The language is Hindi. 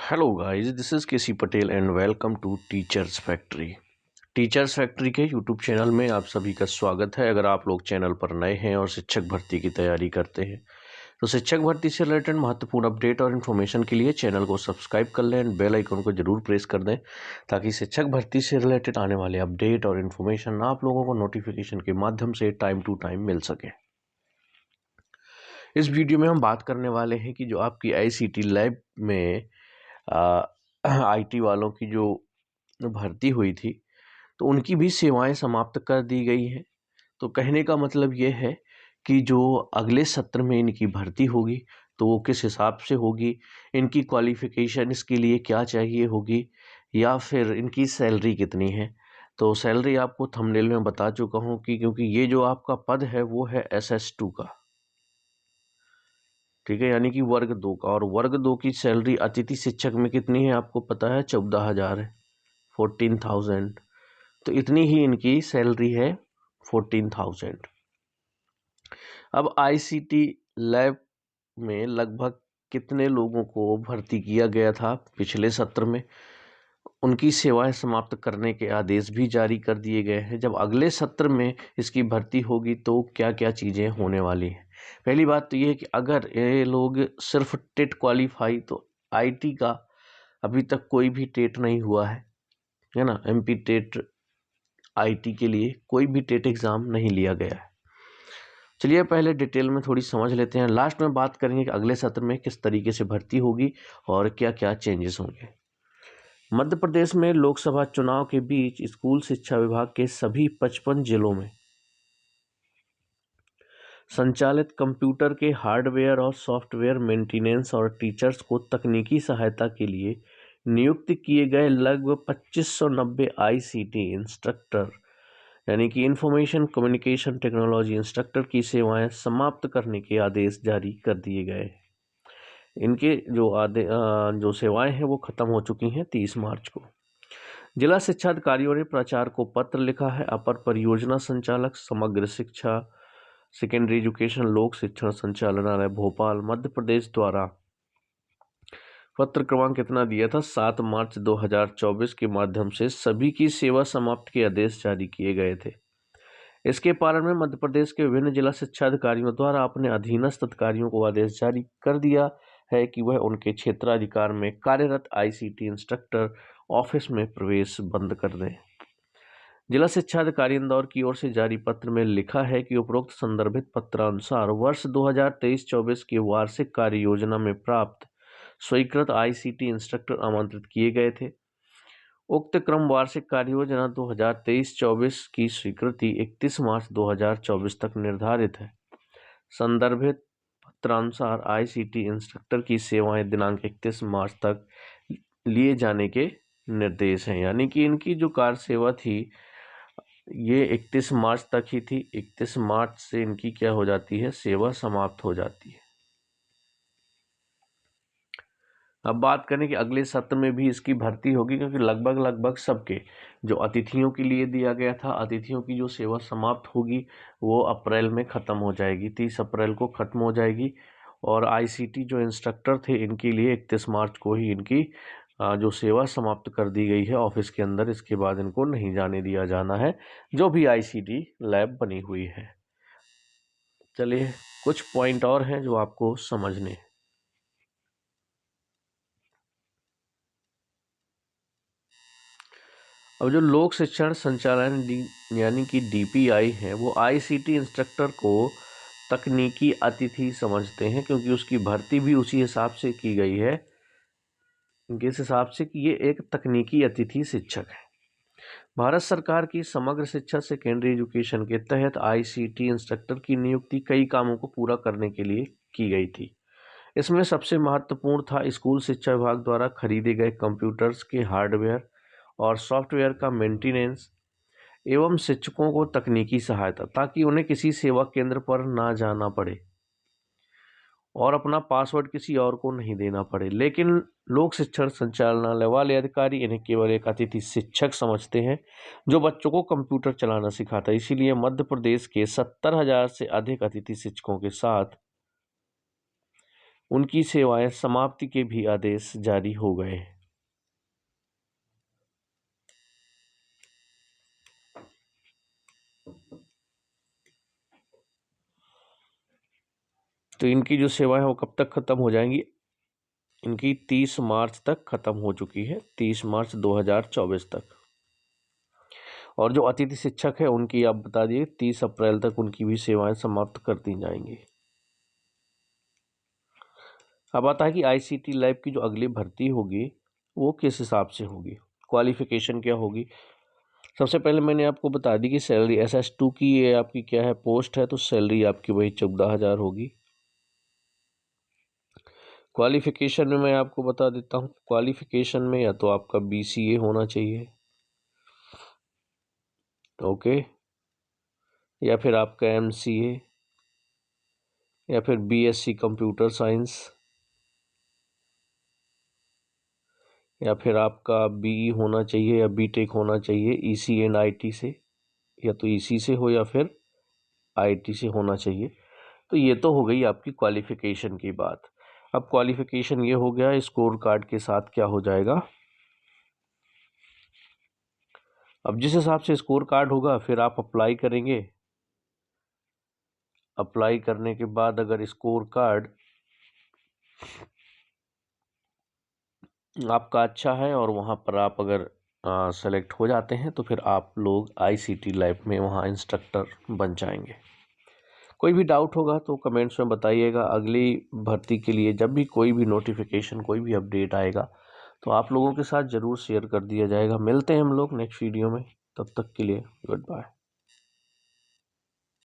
Hello guys, this is KC Patel and welcome to teachers factory. Teachers factory के यूट्यूब चैनल में आप सभी का स्वागत है। अगर आप लोग चैनल पर नए हैं और शिक्षक भर्ती की तैयारी करते हैं तो शिक्षक भर्ती से रिलेटेड महत्वपूर्ण अपडेट और इन्फॉर्मेशन के लिए चैनल को सब्सक्राइब कर लें एंड बेल आइकन को जरूर प्रेस कर दें ताकि शिक्षक भर्ती से रिलेटेड आने वाले अपडेट और इन्फॉर्मेशन आप लोगों को नोटिफिकेशन के माध्यम से टाइम टू टाइम मिल सके। इस वीडियो में हम बात करने वाले हैं कि जो आपकी आईसीटी लैब में आईटी वालों की जो भर्ती हुई थी तो उनकी भी सेवाएं समाप्त कर दी गई हैं। तो कहने का मतलब ये है कि जो अगले सत्र में इनकी भर्ती होगी तो वो किस हिसाब से होगी, इनकी क्वालिफिकेशन इसके लिए क्या चाहिए होगी, या फिर इनकी सैलरी कितनी है। तो सैलरी आपको थंबनेल में बता चुका हूँ कि क्योंकि ये जो आपका पद है वो है SS2 का, ठीक है, यानी कि वर्ग 2 का। और वर्ग 2 की सैलरी अतिथि शिक्षक में कितनी है आपको पता है, 14,000 है, 14,000। तो इतनी ही इनकी सैलरी है, 14,000। अब आईसीटी लैब में लगभग कितने लोगों को भर्ती किया गया था पिछले सत्र में, उनकी सेवाएं समाप्त करने के आदेश भी जारी कर दिए गए हैं। जब अगले सत्र में इसकी भर्ती होगी तो क्या क्या चीज़ें होने वाली हैं। पहली बात तो ये है कि अगर ये लोग सिर्फ टेट क्वालिफाई, तो आईटी का अभी तक कोई भी टेट नहीं हुआ है ना। एमपी टेट आईटी के लिए कोई भी टेट एग्ज़ाम नहीं लिया गया है। चलिए पहले डिटेल में थोड़ी समझ लेते हैं, लास्ट में बात करेंगे कि अगले सत्र में किस तरीके से भर्ती होगी और क्या क्या चेंजेस होंगे। मध्य प्रदेश में लोकसभा चुनाव के बीच स्कूल शिक्षा विभाग के सभी 55 जिलों में संचालित कंप्यूटर के हार्डवेयर और सॉफ्टवेयर मेंटेनेंस और टीचर्स को तकनीकी सहायता के लिए नियुक्त किए गए लगभग 2590 आईसीटी इंस्ट्रक्टर, यानी कि इंफॉर्मेशन कम्युनिकेशन टेक्नोलॉजी इंस्ट्रक्टर की सेवाएं समाप्त करने के आदेश जारी कर दिए गए। इनके जो सेवाएं हैं वो खत्म हो चुकी हैं 30 मार्च को। जिला शिक्षा अधिकारियों ने प्राचार्य को पत्र लिखा है। अपर परियोजना संचालक समग्र शिक्षा सेकेंडरी एजुकेशन लोक शिक्षण संचालनालय भोपाल मध्य प्रदेश द्वारा पत्र क्रमांक कितना दिया था, 7 मार्च 2024 के माध्यम से सभी की सेवा समाप्त के आदेश जारी किए गए थे। इसके पालन में मध्य प्रदेश के विभिन्न जिला शिक्षा अधिकारियों द्वारा अपने अधीनस्थ अधिकारियों को आदेश जारी कर दिया है कि वह उनके क्षेत्राधिकार में कार्यरत आईसीटी इंस्ट्रक्टर ऑफिस में प्रवेश बंद कर दें। जिला शिक्षा अधिकारी इंदौर की ओर से जारी पत्र में लिखा है कि उपरोक्त संदर्भित पत्रानुसार वर्ष 2023-24 की वार्षिक कार्य योजना में प्राप्त स्वीकृत आईसीटी इंस्ट्रक्टर आमंत्रित किए गए थे। उक्त क्रम वार्षिक कार्य योजना 2023-24 की स्वीकृति 31 मार्च 2024 तक निर्धारित है। संदर्भित पत्रानुसार आईसीटी इंस्ट्रक्टर की सेवाएं दिनांक 31 मार्च तक लिए जाने के निर्देश हैं, यानी कि इनकी जो कार्य सेवा थी ये 31 मार्च तक ही थी। 31 मार्च से इनकी क्या हो जाती है, सेवा समाप्त हो जाती है। अब बात करें कि अगले सत्र में भी इसकी भर्ती होगी, क्योंकि लगभग सबके जो अतिथियों के लिए दिया गया था, अतिथियों की जो सेवा समाप्त होगी वो अप्रैल में ख़त्म हो जाएगी, 30 अप्रैल को ख़त्म हो जाएगी। और आईसीटी जो इंस्ट्रक्टर थे इनके लिए 31 मार्च को ही इनकी जो सेवा समाप्त कर दी गई है ऑफिस के अंदर। इसके बाद इनको नहीं जाने दिया जाना है, जो भी आईसीटी लैब बनी हुई है। चलिए कुछ पॉइंट और हैं जो आपको समझने हैं। अब जो लोक शिक्षण संचालन यानी कि डीपीआई है वो आईसीटी इंस्ट्रक्टर को तकनीकी अतिथि समझते हैं, क्योंकि उसकी भर्ती भी उसी हिसाब से की गई है, इस हिसाब से कि ये एक तकनीकी अतिथि शिक्षक है। भारत सरकार की समग्र शिक्षा सेकेंडरी एजुकेशन के तहत आईसीटी इंस्ट्रक्टर की नियुक्ति कई कामों को पूरा करने के लिए की गई थी। इसमें सबसे महत्वपूर्ण था स्कूल शिक्षा विभाग द्वारा खरीदे गए कंप्यूटर्स के हार्डवेयर और सॉफ्टवेयर का मेंटेनेंस एवं शिक्षकों को तकनीकी सहायता, ताकि उन्हें किसी सेवा केंद्र पर ना जाना पड़े और अपना पासवर्ड किसी और को नहीं देना पड़े। लेकिन लोक शिक्षण संचालनालय वाले अधिकारी इन्हें केवल एक अतिथि शिक्षक समझते हैं जो बच्चों को कंप्यूटर चलाना सिखाता है। इसीलिए मध्य प्रदेश के 70,000 से अधिक अतिथि शिक्षकों के साथ उनकी सेवाएं समाप्ति के भी आदेश जारी हो गए। तो इनकी जो सेवाएं हैं वो कब तक खत्म हो जाएंगी? इनकी 30 मार्च तक खत्म हो चुकी है, 30 मार्च 2024 तक। और जो अतिथि शिक्षक है उनकी आप बता दिए 30 अप्रैल तक उनकी भी सेवाएं समाप्त कर दी जाएंगी। अब आता है कि आईसीटी लैब की जो अगली भर्ती होगी वो किस हिसाब से होगी, क्वालिफिकेशन क्या होगी। सबसे पहले मैंने आपको बता दी कि सैलरी SS2 की ये आपकी क्या है पोस्ट है, तो सैलरी आपकी वही 14,000 होगी। क्वालिफिकेशन में मैं आपको बता देता हूँ, क्वालिफिकेशन में या तो आपका BCA होना चाहिए, ओके, या फिर आपका MCA, या फिर BSc कंप्यूटर साइंस, या फिर आपका BE होना चाहिए या BTech होना चाहिए EC एंड IT से, या तो EC से हो या फिर IT से होना चाहिए। तो ये तो हो गई आपकी क्वालिफिकेशन की बात। अब क्वालिफिकेशन ये हो गया, स्कोर कार्ड के साथ क्या हो जाएगा। अब जिस हिसाब से स्कोर कार्ड होगा फिर आप अप्लाई करेंगे। अप्लाई करने के बाद अगर स्कोर कार्ड आपका अच्छा है और वहाँ पर आप अगर सेलेक्ट हो जाते हैं तो फिर आप लोग आईसीटी लैब में वहाँ इंस्ट्रक्टर बन जाएंगे। कोई भी डाउट होगा तो कमेंट्स में बताइएगा। अगली भर्ती के लिए जब भी कोई भी नोटिफिकेशन कोई भी अपडेट आएगा तो आप लोगों के साथ ज़रूर शेयर कर दिया जाएगा। मिलते हैं हम लोग नेक्स्ट वीडियो में, तब तक के लिए गुड बाय।